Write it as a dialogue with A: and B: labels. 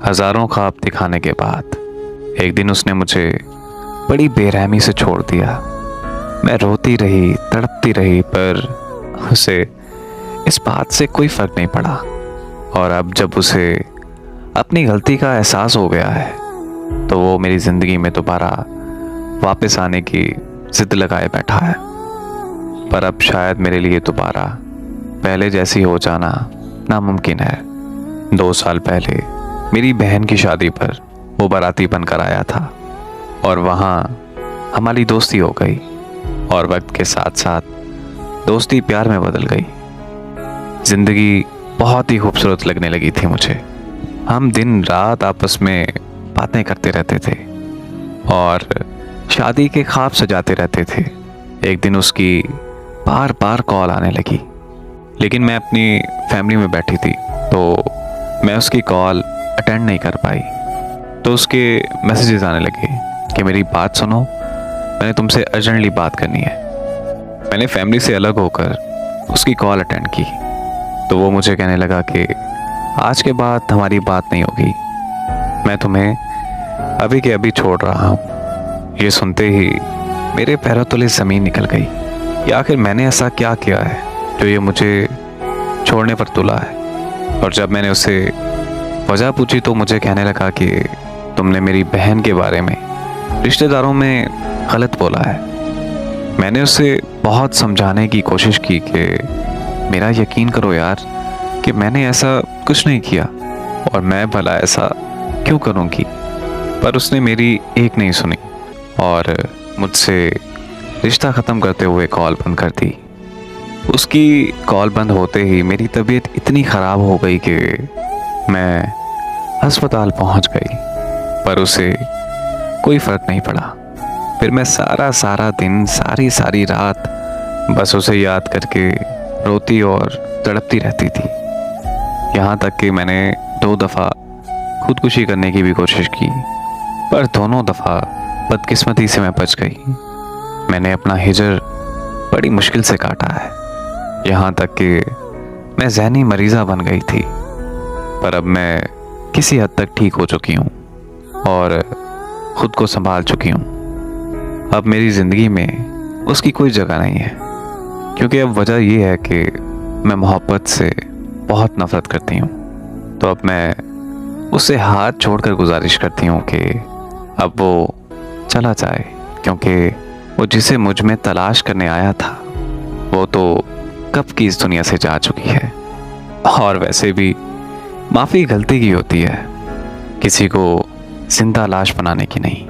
A: हजारों ख्वाब दिखाने के बाद एक दिन उसने मुझे बड़ी बेरहमी से छोड़ दिया। मैं रोती रही, तड़पती रही, पर उसे इस बात से कोई फर्क नहीं पड़ा। और अब जब उसे अपनी गलती का एहसास हो गया है तो वो मेरी ज़िंदगी में दोबारा वापस आने की जिद लगाए बैठा है। पर अब शायद मेरे लिए दोबारा पहले जैसी हो जाना नामुमकिन है। 2 साल पहले मेरी बहन की शादी पर वो बाराती बनकर आया था और वहाँ हमारी दोस्ती हो गई और वक्त के साथ साथ दोस्ती प्यार में बदल गई। ज़िंदगी बहुत ही खूबसूरत लगने लगी थी मुझे। हम दिन रात आपस में बातें करते रहते थे और शादी के ख्वाब सजाते रहते थे। एक दिन उसकी बार बार कॉल आने लगी, लेकिन मैं अपनी फैमिली में बैठी थी तो मैं उसकी कॉल अटेंड नहीं कर पाई। तो उसके मैसेजेस आने लगे कि मेरी बात सुनो, मैंने तुमसे अर्जेंटली बात करनी है। मैंने फैमिली से अलग होकर उसकी कॉल अटेंड की तो वो मुझे कहने लगा कि आज के बाद हमारी बात नहीं होगी, मैं तुम्हें अभी के अभी छोड़ रहा हूँ। ये सुनते ही मेरे पैरों तले ज़मीन निकल गई कि आखिर मैंने ऐसा क्या किया है जो ये मुझे छोड़ने पर तुला है। और जब मैंने उससे वजह पूछी तो मुझे कहने लगा कि तुमने मेरी बहन के बारे में रिश्तेदारों में गलत बोला है। मैंने उसे बहुत समझाने की कोशिश की कि मेरा यकीन करो यार कि मैंने ऐसा कुछ नहीं किया और मैं भला ऐसा क्यों करूँगी। पर उसने मेरी एक नहीं सुनी और मुझसे रिश्ता ख़त्म करते हुए कॉल बंद कर दी। उसकी कॉल बंद होते ही मेरी तबीयत इतनी ख़राब हो गई कि मैं अस्पताल पहुंच गई, पर उसे कोई फ़र्क नहीं पड़ा। फिर मैं सारा दिन सारी रात बस उसे याद करके रोती और तड़पती रहती थी। यहाँ तक कि मैंने 2 दफ़ा खुदकुशी करने की भी कोशिश की, पर दोनों दफ़ा बदकिस्मती से मैं बच गई। मैंने अपना हिजर बड़ी मुश्किल से काटा है, यहाँ तक कि मैं ज़हनी मरीज़ा बन गई थी। पर अब मैं किसी हद तक ठीक हो चुकी हूँ और ख़ुद को संभाल चुकी हूँ। अब मेरी ज़िंदगी में उसकी कोई जगह नहीं है, क्योंकि अब वजह यह है कि मैं मोहब्बत से बहुत नफ़रत करती हूँ। तो अब मैं उससे हाथ छोड़कर गुजारिश करती हूँ कि अब वो चला जाए, क्योंकि वो जिसे मुझ में तलाश करने आया था वो तो कब की इस दुनिया से जा चुकी है। और वैसे भी माफ़ी गलती की होती है, किसी को जिंदा लाश बनाने की नहीं।